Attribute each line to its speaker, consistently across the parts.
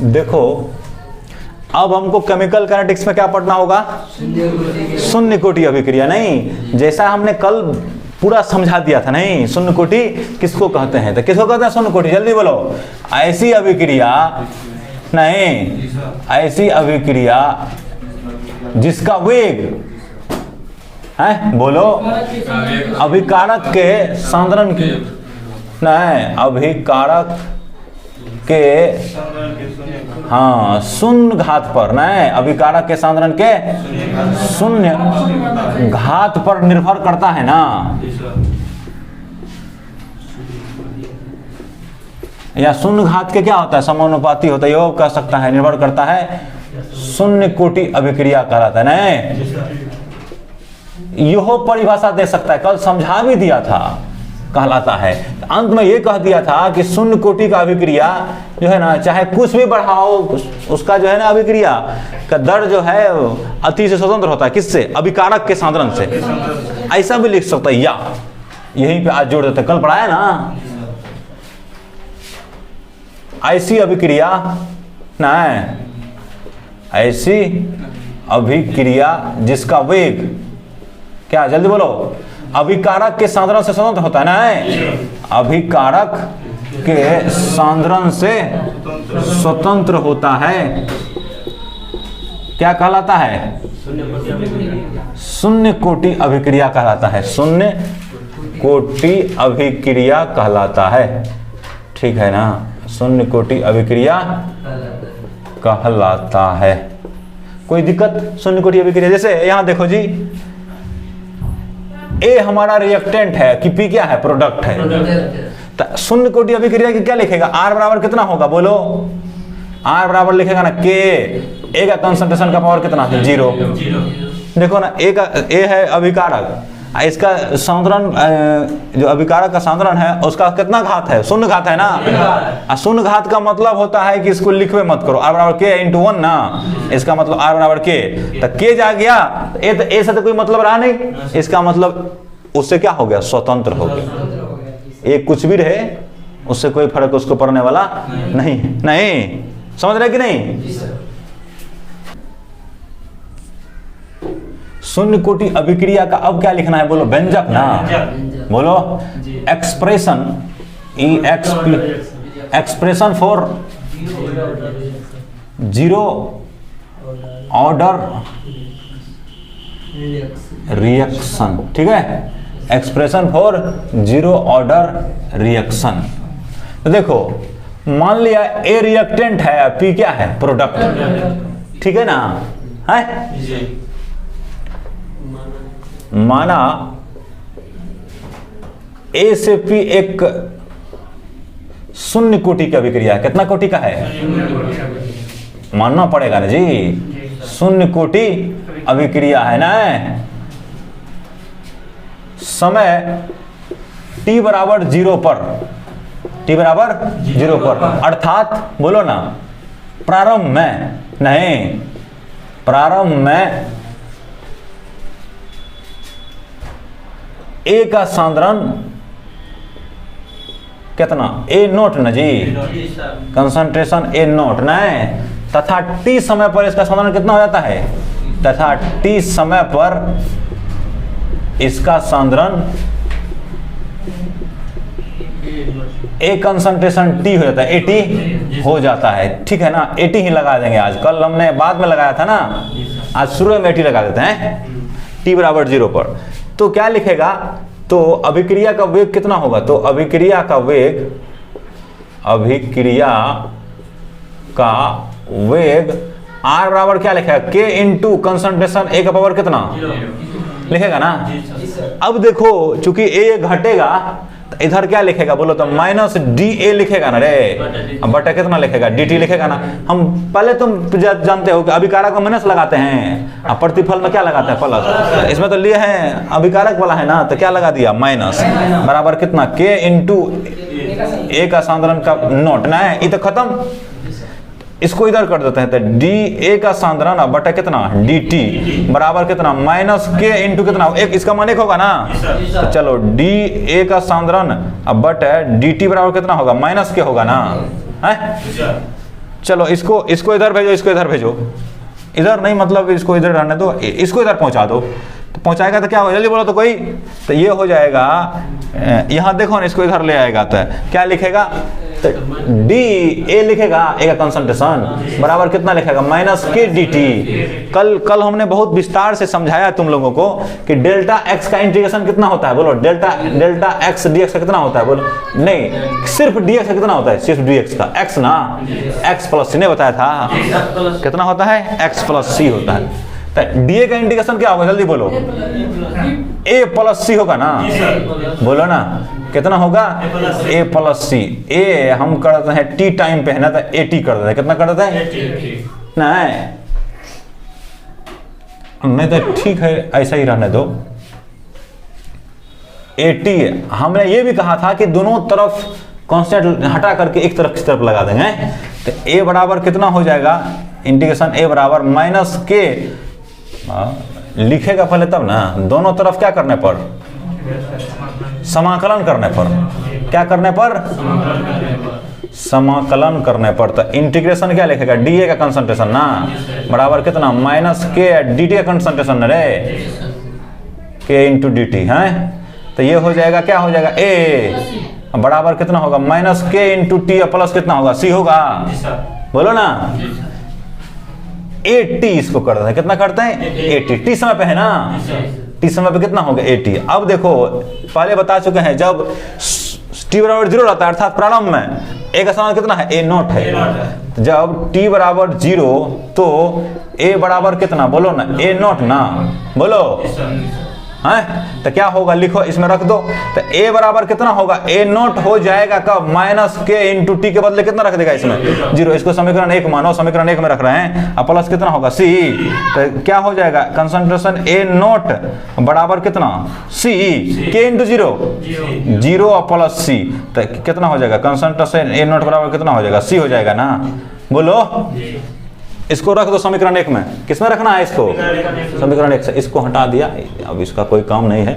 Speaker 1: देखो अब हमको केमिकल काइनेटिक्स में क्या पढ़ना होगा? शून्य कोटि अभिक्रिया। नहीं, जैसा हमने कल पूरा समझा दिया था, नहीं शून्य कोटि किसको कहते हैं? तो किसको कहते हैं शून्य कोटि? जल्दी बोलो। ऐसी अभिक्रिया, नहीं ऐसी अभिक्रिया जिसका वेग है, बोलो, अभिकारक के सांद्रण की, नहीं अभिकारक के, हाँ शून्य घात पर, नहीं अभिकारक के सांद्रण के शून्य घात पर निर्भर करता है ना, या शून्य घात के क्या होता है? समानुपाती होता है, योग कह सकता है, निर्भर करता है, शून्य कोटि अभिक्रिया कहलाता है। नहीं यह परिभाषा दे सकता है, कल समझा भी दिया था, कहलाता है। अंत में ये कह दिया था कि शून्य कोटि का अभिक्रिया जो है ना, चाहे कुछ भी बढ़ाओ, उसका जो है ना अभिक्रिया का दर जो है अति से स्वतंत्र होता है। किससे? अभिकारक के सांद्रण से। ऐसा भी लिख सकता है, या यहीं पे आज जोड़ देते, कल पढ़ाया ना। ऐसी अभिक्रिया, नहीं ऐसी अभिक्रिया जिसका वेग क्या, जल्दी बोलो, अभिकारक के सांद्रण से स्वतंत्र होता है ना, अभिकारक के सांद्रण से स्वतंत्र होता है, क्या कहलाता है? शून्य कोटि अभिक्रिया कहलाता है। शून्य कोटि अभिक्रिया कहलाता है, ठीक है ना, शून्य कोटि अभिक्रिया कहलाता है। कोई दिक्कत? शून्य कोटि अभिक्रिया जैसे यहां देखो जी, ए हमारा रिएक्टेंट है कि पी क्या है? प्रोडक्ट है। तो शून्य कोटि अभिक्रिया की क्या लिखेगा? आर बराबर कितना होगा? बोलो, आर बराबर लिखेगा ना के, ए का कंसंट्रेशन का पावर कितना है? 0। देखो ना, ए है अभिकारक, इसका सांद्रण जो अभिकारक का सांद्रण है उसका कितना घात है? शून्य घात है ना। शून्य घात का मतलब होता है कि इसको लिखवे मत करो, आर बराबर के इंटू 1 ना, इसका मतलब आर बराबर के, तो के जा गया, ए से तो कोई मतलब रहा नहीं, इसका मतलब उससे क्या हो गया? स्वतंत्र हो गया। एक कुछ भी रहे उससे कोई फर्क उसको पड़ने वाला नहीं। नहीं समझ रहे कि नहीं? शून्य कोटि अभिक्रिया का अब क्या लिखना है? बोलो, व्यंजक ना, बोलो expression, expression for zero order reaction, ठीक है, expression for zero order reaction. तो देखो मान लिया ए रिएक्टेंट है, पी क्या है? प्रोडक्ट, ठीक है ना, है माना ए से पी एक शून्य कोटि की अभिक्रिया है। कितना कोटि का है? मानना पड़ेगा ना जी, शून्य कोटि अभिक्रिया है ना। समय t बराबर 0 पर, t बराबर 0 पर, अर्थात बोलो ना प्रारंभ में, नहीं प्रारंभ में ए का सांद्रण कितना? ए नोट ना जी, कंसंट्रेशन ए नोट ना, तथा टी समय पर इसका सांद्रण कितना हो जाता है? तथा टी समय पर इसका सांद्रण ए कंसंट्रेशन टी हो जाता है, एटी हो जाता है, ठीक है ना। एटी ही लगा देंगे आज, कल हमने बाद में लगाया था ना, आज शुरू में एटी लगा देते हैं, टी बराबर 0 पर। तो क्या लिखेगा? तो अभिक्रिया का वेग कितना होगा? तो अभिक्रिया का वेग, अभिक्रिया का वेग आर बराबर क्या लिखेगा? के इंटू कंसंट्रेशन ए का पावर कितना लिखेगा ना। अब देखो चूंकि ए घटेगा तो इधर क्या लिखेगा? बोलो तो माइनस डी ए लिखेगा ना रे, अब बटा कितना लिखेगा? डी टी लिखेगा ना। हम पहले तुम जानते हो कि अभिकारक में माइनस लगाते हैं, अब प्रतिफल में क्या लगाते हैं? प्लस। इसमें तो लिए हैं अभिकारक वाला है ना, तो क्या लगा दिया? माइनस बराबर कितना? के इंटू ए का सांद्रण का नोट ना है, ये तो खत्म। इसको इधर कर देते हैं, तो डी ए का सांद्रण अब बटा कितना? डी टी बराबर कितना? माइनस के इंटू कितना? एक, इसका मान 1 होगा ना, तो चलो डी ए का सांद्रण अब बटा डी टी बराबर कितना होगा? माइनस के होगा ना, है। चलो इसको इधर भेजो, इसको इधर भेजो, इधर नहीं मतलब इसको इधर रहने दो, इसको इधर पहुंचा दो। तो पहुंचाएगा तो क्या हो, जल्दी बोलो तो कोई, तो ये हो जाएगा, यहाँ देखो ना, इसको इधर ले आएगा तो क्या लिखेगा, तो डी ए लिखेगा, ए का कंसंट्रेशन बराबर कितना लिखेगा, माइनस के डी टी। कल हमने बहुत विस्तार से समझाया तुम लोगों को कि डेल्टा एक्स का इंटीग्रेशन कितना होता है, बोलो डेल्टा एक्स डी एक्स का कितना होता है, बोलो नहीं, सिर्फ डी एक्स का कितना होता है, सिर्फ डी एक्स का, एक्स ना, एक्स प्लस सी ने बताया था कितना होता है, एक्स प्लस सी होता है। तो डी का इंटीग्रेशन क्या होगा, जल्दी बोलो, ए प्लस सी होगा ना, बोलो ना, कितना होगा, ए प्लस सी। ए हम करते हैं टी टाइम पे है ना, तो ए टी कर देते हैं, कितना कर देते हैं, नहीं तो ठीक है ऐसा ही रहने दो, ए टी। हमने ये भी कहा था कि दोनों तरफ कांस्टेंट हटा करके एक तरफ की तरफ लगा देंगे, तो ए बराबर कितना हो जाएगा, इंटीग्रेशन ए बराबर माइनस के, लिखेगा पहले तब ना, दोनों तरफ क्या करने पर, समाकलन करने पर, क्या करने पर, समाकलन करने पर। तो इंटीग्रेशन क्या लिखेगा, डी ए का कंसंट्रेशन ना बराबर कितना, माइनस के डी टी का कंसंट्रेशन रे, के इंटू डी टी है। तो ये हो जाएगा, क्या हो जाएगा, ए बराबर कितना होगा, माइनस के इंटू टी प्लस कितना होगा, सी होगा, बोलो ना, 80 इसको करते हैं, कितना करते हैं 80, टी समय पे है ना, टी समय पे कितना होगा 80। अब देखो पहले बता चुके हैं, जब टी बराबर 0 रहता है अर्थात प्रारंभ में ए का समान कितना है, ए नॉट है, जब टी बराबर 0 तो ए बराबर कितना, बोलो ना, ए नॉट ना, बोलो है, तो क्या होगा, लिखो इसमें रख दो, तो ए बराबर कितना होगा, ए नॉट हो जाएगा कब, माइनस के इंटू टी के बदले कितना रख देगा इसमें, 0, इसको समीकरण 1 मानो, समीकरण 1 में रख रहे हैं, अब प्लस कितना होगा, सी, तो क्या हो जाएगा, कंसंट्रेशन ए नॉट बराबर कितना, सी के इंटू 0, 0 और प्लस सी, तो कितना हो जाएगा, कंसंट्रेशन ए नॉट बराबर कितना हो जाएगा, सी हो जाएगा ना, बोलो। इसको रख दो समीकरण 1 में, किसमें रखना है इसको, समीकरण 1 से, इसको हटा दिया, अब इसका कोई काम नहीं है।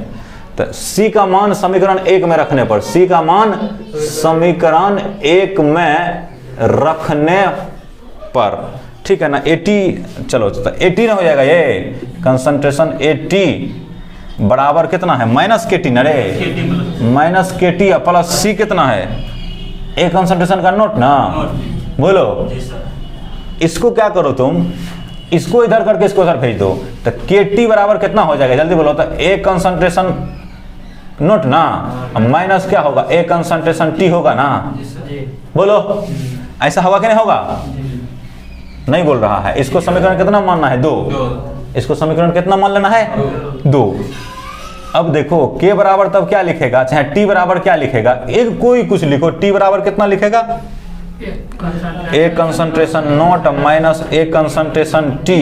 Speaker 1: तो C का मान समीकरण 1 में रखने पर, C का मान समीकरण 1 में रखने पर, ठीक है ना, 80, चलो तो 80 ना हो जाएगा, ये कंसंट्रेशन 80 बराबर कितना है, माइनस के टी ना रे, माइनस के टी प्लस सी कितना है, ए कंसंट्रेशन का नोट ना, बोलो। इसको क्या करो तुम, इसको इधर करके इसको इधर भेज दो, तो के टी बराबर कितना हो जाएगा, जल्दी बोलो, तो ए कंसंट्रेशन नोट ना, माइनस क्या होगा, ए कंसंट्रेशन टी होगा ना, बोलो। ऐसा होगा कि नहीं होगा, नहीं बोल रहा है। इसको समीकरण कितना मानना है, 2, इसको समीकरण कितना मान लेना है, 2। अब देखो के बराबर तब क्या लिखेगा, चाहे टी बराबर क्या लिखेगा, एक कोई कुछ लिखो, टी बराबर कितना लिखेगा, A concentration naught minus A concentration T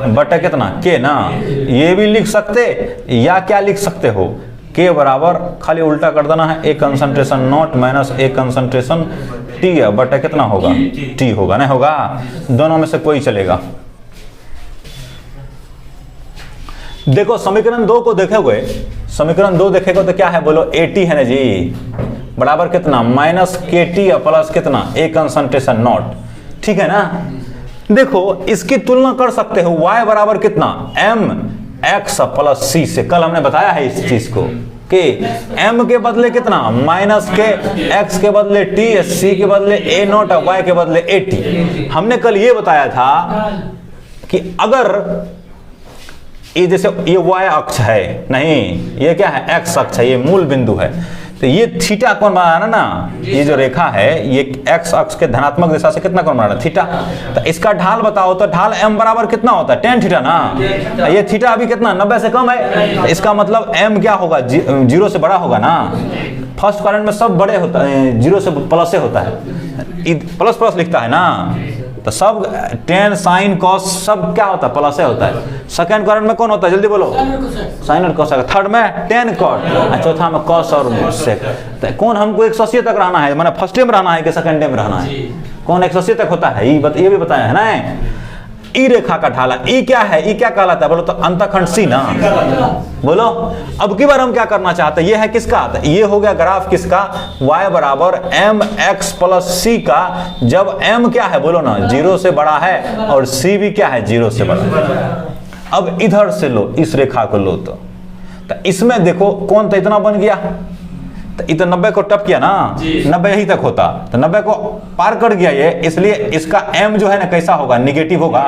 Speaker 1: बटा कितना, के ना, ये भी लिख सकते या क्या लिख सकते हो, के बराबर खाली उल्टा कर देना है, A concentration naught minus A concentration T है बटा कितना होगा, टी होगा, नहीं होगा, दोनों में से कोई चलेगा। देखो समीकरण 2 को देखोगे, समीकरण 2 देखेगा तो क्या है, बोलो 80 है ना जी, बराबर कितना, माइनस के टी प्लस कितना, ए कंसंट्रेशन नॉट, ठीक है ना। देखो इसकी तुलना कर सकते हो, y बराबर कितना, m x प्लस सी से, कल हमने बताया है इस चीज को कि m के बदले कितना, माइनस के, x के बदले t, c के बदले a नॉट, y के बदले a t। हमने कल ये बताया था कि अगर ये जैसे ये y अक्ष है, नहीं ये क्या है, x अक्ष है, ये मूल बिंदु है, तो ये थीटा कौन बनाना ना, ये जो रेखा है ये x अक्ष के धनात्मक दिशा से कितना कौन बनाना, थीटा। तो इसका ढाल बताओ, तो ढाल m बराबर कितना होता है, tan थीटा ना, ये थीटा अभी कितना 90 से कम है, तो इसका मतलब m क्या होगा, 0 से बड़ा होगा ना। फर्स्ट क्वाड्रेंट में सब बड़े होता है, 0 से प्लस से होता है, प्लस प्लस लिखता है ना, तो सब टेन साइन कॉस सब क्या होता है, प्लस से होता है। सेकंड क्वाड्रेंट में कौन होता है, जल्दी बोलो, साइन और कॉस। थर्ड में टेन कॉट, चौथा में कॉस और सेक। तो कौन हमको 180 तक रहना है, मैंने फर्स्ट में रहना है कि सेकंड में रहना है, कौन 180 तक होता है, ये भी बताया है ना। ई रेखा का ढाला, ई क्या है, ई क्या कहलाता है बोलो तो अंतःखंड सी ना, बोलो। अब की बार हम क्या करना चाहते हैं, ये है किसका, ये हो गया ग्राफ किसका, y बराबर एम एक्स प्लस सी का, जब m क्या है बोलो ना 0 से बड़ा है और c भी क्या है 0 से बड़ा है। अब इधर से लो, इस रेखा को लो तो इसमें देखो कौन तो इतना बन गया, तो इतना 90 को टप किया ना, 90 यही तक होता, तो 90 को पार कर गया ये, इसलिए इसका m जो है ना कैसा होगा, निगेटिव होगा।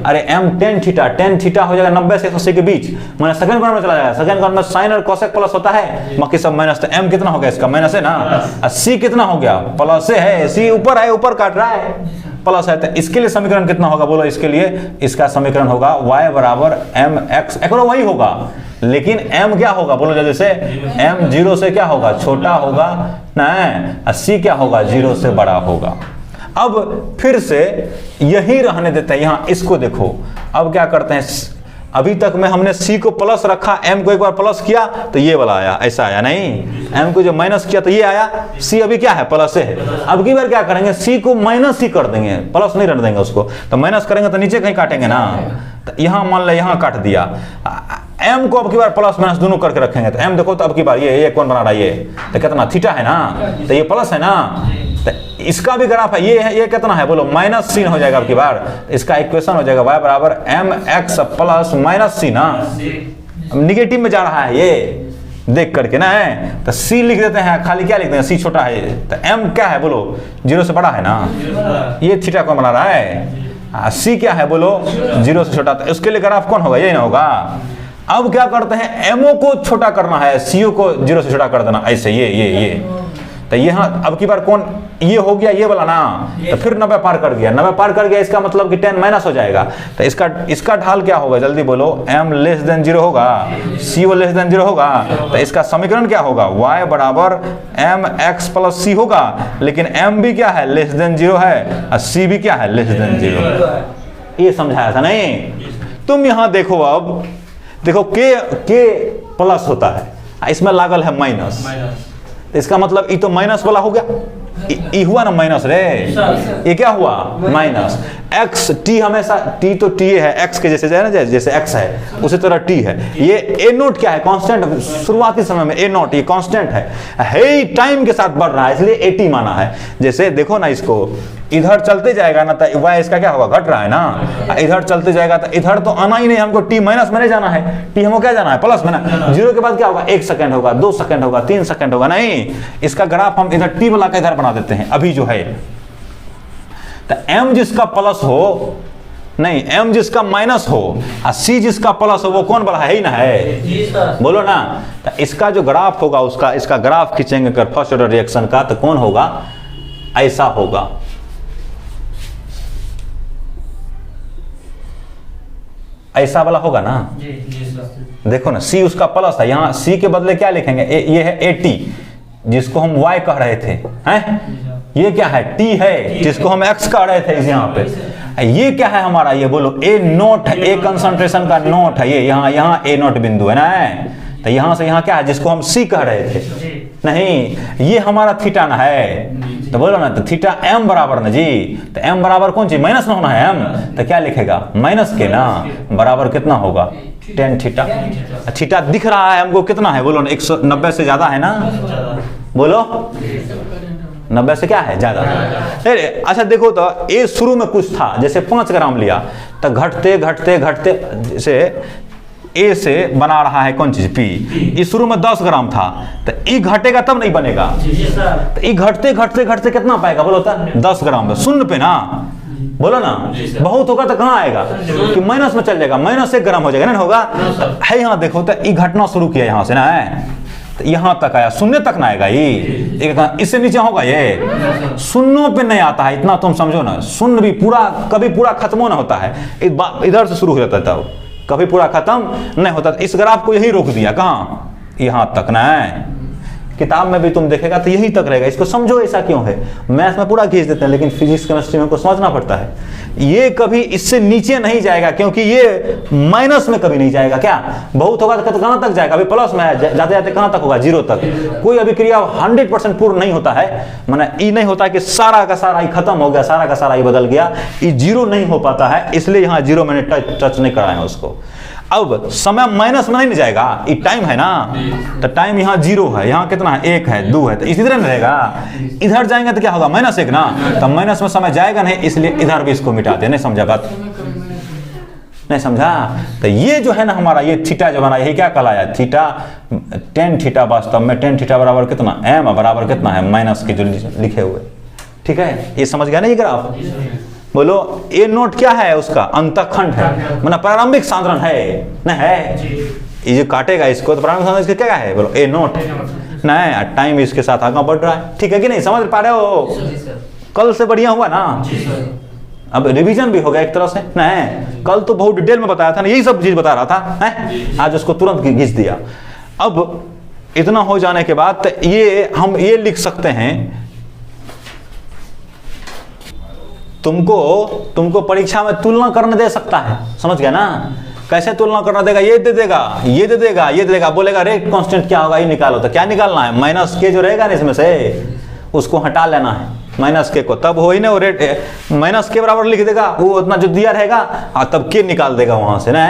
Speaker 1: अरे m tan थीटा हो जाएगा 90 से 180 के बीच, मैंने सेकंड कॉर्नर में चला जाएगा, सेकंड कॉर्नर में साइन और कोसेक प्लस होता है, बाकी सब माइनस, तो m कितना हो गया इसका माइनस है ना, c कितना हो गया प्लस है, c ऊपर है, ऊपर काट रहा है प्लस है, तो इसके लिए समीकरण कितना होगा बोलो, इसके लिए इसका समीकरण होगा y बराबर एम एक्स, एक वही होगा लेकिन m क्या होगा बोलो जल्दी से, m 0 से क्या होगा छोटा होगा ना, c क्या होगा 0 से बड़ा होगा। अब फिर से यही रहने देते हैं, यहाँ इसको देखो, अब क्या करते हैं, अभी तक में हमने c को प्लस रखा, m को एक बार प्लस किया तो ये वाला आया, ऐसा आया नहीं, m को जो माइनस किया तो ये आया, c अभी क्या है प्लस है। अब की बार क्या करेंगे, c को माइनस ही कर देंगे, प्लस नहीं रहने देंगे उसको, तो माइनस करेंगे तो नीचे कहीं काटेंगे ना, तो यहाँ मान लो यहाँ काट दिया, m को अब की बार प्लस माइनस दोनों करके रखेंगे, तो m देखो तो अब की बार ये कौन बना रहा है, ये तो कितना थीटा है ना, तो ये प्लस है ना, तो इसका भी ग्राफ है, ये है, ये कितना है बोलो माइनस सी हो जाएगा अब की बार, इसका इक्वेशन हो जाएगा y बराबर एम एक्स प्लस माइनस सी ना, निगेटिव में जा रहा है ये देख करके ना है, तो c लिख देते हैं, खाली क्या लिखते हैं, c छोटा है, तो m क्या है बोलो 0 से बड़ा है ना, ये थीटा कौन बना रहा है, c क्या है बोलो 0 से छोटा, तो उसके लिए ग्राफ कौन होगा, ये ना होगा। अब क्या करते हैं, mo को छोटा करना है, co को 0 से छोटा कर देना, ऐसे ये तो यहाँ अब की बार कौन ये हो गया, ये वाला ना, तो फिर 90 पार कर गया, 90 पार कर गया, इसका मतलब कि 10 माइनस हो जाएगा, तो इसका ढाल क्या होगा जल्दी बोलो, m लेस देन 0 होगा, co लेस देन 0 होगा, तो इसका समीकरण क्या होगा, y बराबर एम एक्स प्लस सी होगा, लेकिन m भी क्या है लेस देन 0 है और c भी क्या है लेस देन 0। ये समझाया था नहीं। तुम यहाँ देखो, अब देखो k प्लस होता है, इसमें लागल है माइनस, तो इसका मतलब ये तो माइनस वाला हो गया, ये हुआ ना माइनस रे, ये क्या हुआ माइनस, x t हमेशा t तो t है, x के जैसे ना, जैसे x है उसी तरह t है, ये a नोट क्या है कांस्टेंट, शुरुआती समय में a नोट ये कांस्टेंट है टाइम के साथ बढ़ रहा है, इसलिए a t माना है। जैसे देखो ना, इसको इधर चलते जाएगा ना तो y इसका क्या होगा घट रहा है ना, इधर चलते जाएगा तो इधर तो आना ही नहीं, हमको t माइनस में नहीं जाना है, t हमको क्या जाना है प्लस में ना, 0 के बाद क्या होगा 1 सेकंड होगा, 2 सेकंड होगा, 3 सेकंड होगा, नहीं इसका ग्राफ हम इधर t वाला का इधर बना देते हैं अभी जो है, तो m जिसका प्लस हो नहीं, m जिसका माइनस हो और c जिसका प्लस हो वो कौन बड़ा है ही ना है, बोलो ना। तो इसका जो ग्राफ होगा उसका, इसका ग्राफ खींचेंगे कर फर्स्ट ऑर्डर रिएक्शन का, तो कौन होगा ऐसा होगा, ऐसा वाला होगा ना, देखो ना c उसका प्लस है, यहाँ c के बदले क्या लिखेंगे, ये है a t जिसको हम y कह रहे थे, हैं ये क्या है t है जिसको हम x कह रहे थे इस यहाँ पे, ये क्या है हमारा, ये बोलो a नोट है, a कंसंट्रेशन का नोट है, ये यहाँ a नोट बिंदु है ना, तो यहाँ से यहाँ क्या है जिसको हम c कह रहे थे, नहीं ये हमारा थीटा ना है, तो बोलो ना, तो थीटा m बराबर ना जी, तो m बराबर कौन चीज माइनस में होना है m, तो क्या लिखेगा माइनस के ना, बराबर कितना होगा tan थीटा, थीटा दिख रहा है हमको कितना है बोलो ना, 190 से ज्यादा है ना, बोलो 90 से क्या है ज्यादा। अच्छा देखो तो ये शुरू में कुछ था, जैसे 5 ग्राम लिया तो घटते घटते घटते जैसे ए से बना रहा है कौन चीज P, ये शुरू में 10 ग्राम था, तो ई घटेगा तब नहीं बनेगा, तो ई घटते घटते घटते कितना पाएगा बोलो तो 10 ग्राम, शून्य पे ना, बोलो ना बहुत होगा तो कहाँ आएगा कि माइनस में चल जाएगा, माइनस 1 ग्राम हो जाएगा ना, होगा है। यहाँ देखो तो ई घटना शुरू किया यहाँ से ना है, तो यहाँ तक आया, शून्य तक ना आएगा, ये इससे नीचे होगा, ये शून्यों पे नहीं आता है, इतना तुम समझो ना, शून्य भी पूरा कभी पूरा खत्म ना होता है, इधर से शुरू हो जाता है तब कभी पूरा खत्म नहीं होता। इस ग्राफ को यही रोक दिया, कहाँ यहाँ तक ना है, किताब में भी तुम देखेगा तो यही तक रहेगा, इसको समझो ऐसा क्यों है, मैथ में पूरा खींच देते हैं लेकिन फिजिक्स केमिस्ट्री में को समझना पड़ता है। ये कभी इससे नीचे नहीं जाएगा, क्योंकि ये माइनस में कभी नहीं जाएगा। क्या बहुत होगा तो कहां तक जाएगा? अभी प्लस में है, जाते जाते कहां तक होगा? 0 तक। कोई अभिक्रिया 100% पूर्ण नहीं होता है, माने ये नहीं होता कि सारा का सारा ही खत्म हो गया, सारा का सारा ही बदल गया, ये 0 नहीं हो पाता है, इसलिए यहाँ 0 मैंने टच नहीं कराया उसको। अब समय माइनस में नहीं जाएगा, ये टाइम है ना, तो टाइम यहाँ 0 है, यहाँ कितना है? 1 है, 2 है, तो इसी तरह रहेगा। इधर जाएंगे तो क्या होगा? -1 ना, तो माइनस में समय जाएगा नहीं, इसलिए इधर भी इसको मिटा दे। नहीं समझा बात? नहीं समझा? तो ये जो है ना हमारा ये थीटा जो बना, यही क्या कहलाया? थीटा, tan थीटा वास्तव में tan थीटा बराबर कितना? m बराबर कितना है? माइनस के जो लिखे हुए। ठीक है, ये समझ गया ना ये ग्राफ? बोलो ए नोट क्या है? उसका अंतखंड है, मतलब प्रारंभिक सांद्रण है ना, है ये जो काटेगा इसको तो प्रारंभिक सांद्रण इसका क्या है? बोलो ए नोट नहीं, टाइम इसके साथ आगे बढ़ रहा है। ठीक है कि नहीं? समझ पा रहे हो? कल से बढ़िया हुआ ना? अब रिवीजन भी हो गया एक तरह से। नहीं, कल तो बहुत डिटेल में बताया था ना, यही सब चीज बता रहा था है? आज उसको तुरंत घिस दिया। अब इतना हो जाने के बाद ये हम ये लिख सकते हैं, तुमको परीक्षा में तुलना करने दे सकता है। समझ गया ना? कैसे तुलना करना देगा? ये दे देगा, ये दे देगा, ये दे देगा, बोलेगा रेट कांस्टेंट क्या होगा? ये निकालो। तो क्या निकालना है? माइनस के जो रहेगा ना इसमें से उसको हटा लेना है, माइनस के को, तब हो ही ना वो रेट माइनस के बराबर लिख देगा, वो उतना जो दिया रहेगा और तब के निकाल देगा वहां से ना,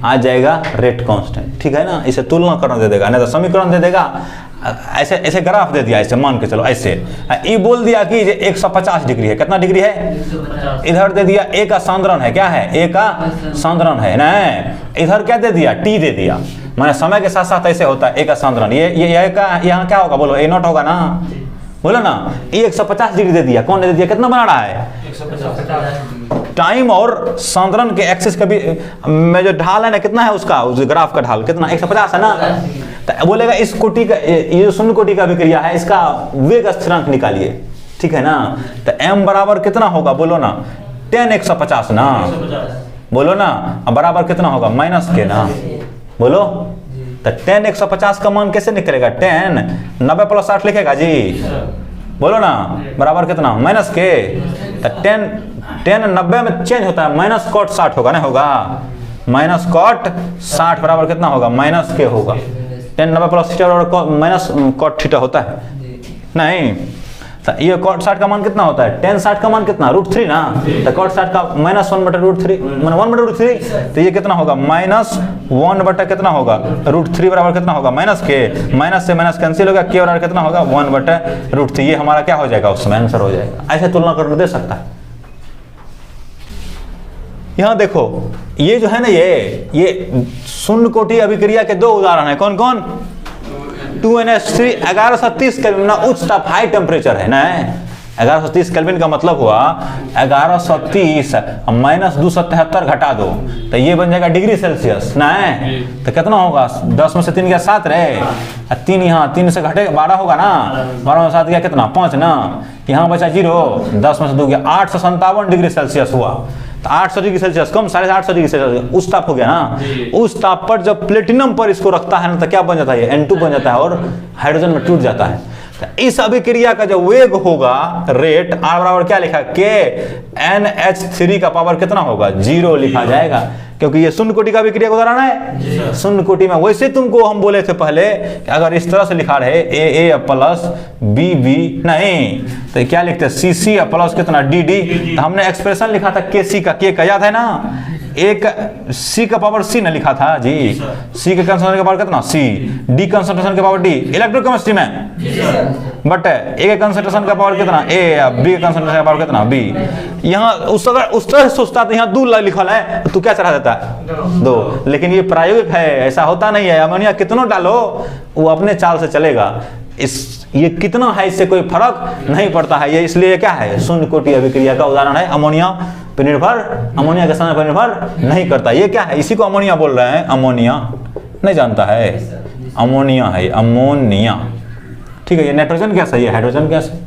Speaker 1: आ जाएगा रेट कांस्टेंट। ठीक है ना? इसे तुलना करना दे देगा, नहीं तो समीकरण दे देगा। ऐसे ऐसे ग्राफ दे दिया, ऐसे मान के चलो, ऐसे ये बोल दिया कि 150 डिग्री है। कितना डिग्री है? इधर दे दिया ए का सांद्रण है, क्या है? ए का सांद्रण है ना। इधर क्या दे दिया? टी दे दिया, माने समय के साथ साथ ऐसे होता है ए का सांद्रण। ये का यहाँ क्या होगा? बोलो ए नॉट होगा ना, बोलो ना। ये 150 डिग्री दे दिया, कौन दे दिया? कितना बना रहा है? 150। टाइम और सांद्रण के एक्सिस का भी में जो ढाल है ना, कितना है उसका? उस ग्राफ का ढाल कितना? 150 है ना। तो बोलेगा इस कोटि का, ये शून्य कोटि का अभिक्रिया है, इसका वेग स्थिरांक निकालिए। ठीक है ना? तो m बराबर कितना होगा? बोलो ना, tan 150 ना, बोलो ना। अब बराबर कितना होगा? माइनस के ना, बोलो। तो tan 150 का मान कैसे निकलेगा? tan 90 + 60 लिखेगा जी, बोलो ना, बराबर कितना? माइनस के। तो tan 90 में चेंज होता है, माइनस कॉट 60 होगा ना, होगा माइनस कॉट 60 बराबर कितना होगा? माइनस के होगा। tan 90 + थीटा बराबर माइनस कॉट थीटा होता है नहीं। तो ये कॉट 60 का मान कितना होता है? tan 60 का मान कितना? √3 ना। तो कॉट 60 का -1/√3, माने 1/√3। तो ये कितना होगा? -1 बटा कितना होगा? √3 बराबर कितना होगा? माइनस के। माइनस से माइनस कैंसिल होगा, के बराबर कितना होगा? 1/√3। ये हमारा क्या हो जाएगा? उसमें आंसर हो जाएगा। ऐसे तुलना करके दे सकता है। यहाँ देखो ये जो है ना, ये शून्य कोटि अभिक्रिया के 2 उदाहरण है। कौन कौन? 2NH3 1130 केल्विन, उच्च ताप, हाई टेम्परेचर है ना। 1130 केल्विन का मतलब हुआ 1130 -273 घटा दो, तो ये बन जाएगा डिग्री सेल्सियस ना। तो कितना होगा? 10 में से 3 गया 7 रहे, 3 यहाँ 3 से घटे 12 होगा ना, 12 में 7 गया कितना? 5 ना। यहाँ बचा 0, 10 में से 2 गया 857 डिग्री सेल्सियस हुआ। तो 800 डिग्री सेल्सियस कम 850 डिग्री सेल्सियस उस ताप हो गया ना। उस ताप पर जब प्लेटिनम पर इसको रखता है ना, तो क्या बन जाता है? N2 बन जाता है और हाइड्रोजन में टूट जाता है। तो इस अभिक्रिया का जो वेग होगा, रेट R बराबर क्या लिखा? K NH3 का पावर कितना होगा? 0 लिखा जाएगा, क्योंकि ये शून्य कोटि का अभिक्रिया का उदाहरण है। शून्य कोटि में वैसे तुमको हम बोले थे पहले कि अगर इस तरह से लिखा रहे AA प्लस BB नहीं, तो क्या लिखते? CC प्लस कितना? DD। तो हमने एक्सप्रेशन लिखा था KC का, K का याद है ना। एक C का पावर C न लिखा था जी, C के कंसंट्रेशन का पावर कितना? C, D कंसंट्रेशन का पावर D इलेक्ट्रोकेमिस्ट्री में। बट A के कंसंट्रेशन का पावर कितना? A, B के कंसंट्रेशन का पावर कितना? B। यहाँ उस तरह सोचता तो यहाँ 2 लिखा है, तो क्या चढ़ा देता है? 2। लेकिन ये प्रायोगिक है, ऐसा होता नहीं है। अमोनिया कितना डालो वो अपने चाल से चलेगा, ये कितना है इससे कोई फर्क नहीं पड़ता है। ये इसलिए क्या है? शून्य कोटि अभिक्रिया का उदाहरण है। अमोनिया पर निर्भर, अमोनिया के समय पर निर्भर नहीं करता। ये क्या है? इसी को अमोनिया बोल रहे हैं। अमोनिया नहीं जानता है? अमोनिया है, अमोनिया। ठीक है, ये नाइट्रोजन गैस है, ये हाइड्रोजन गैस है।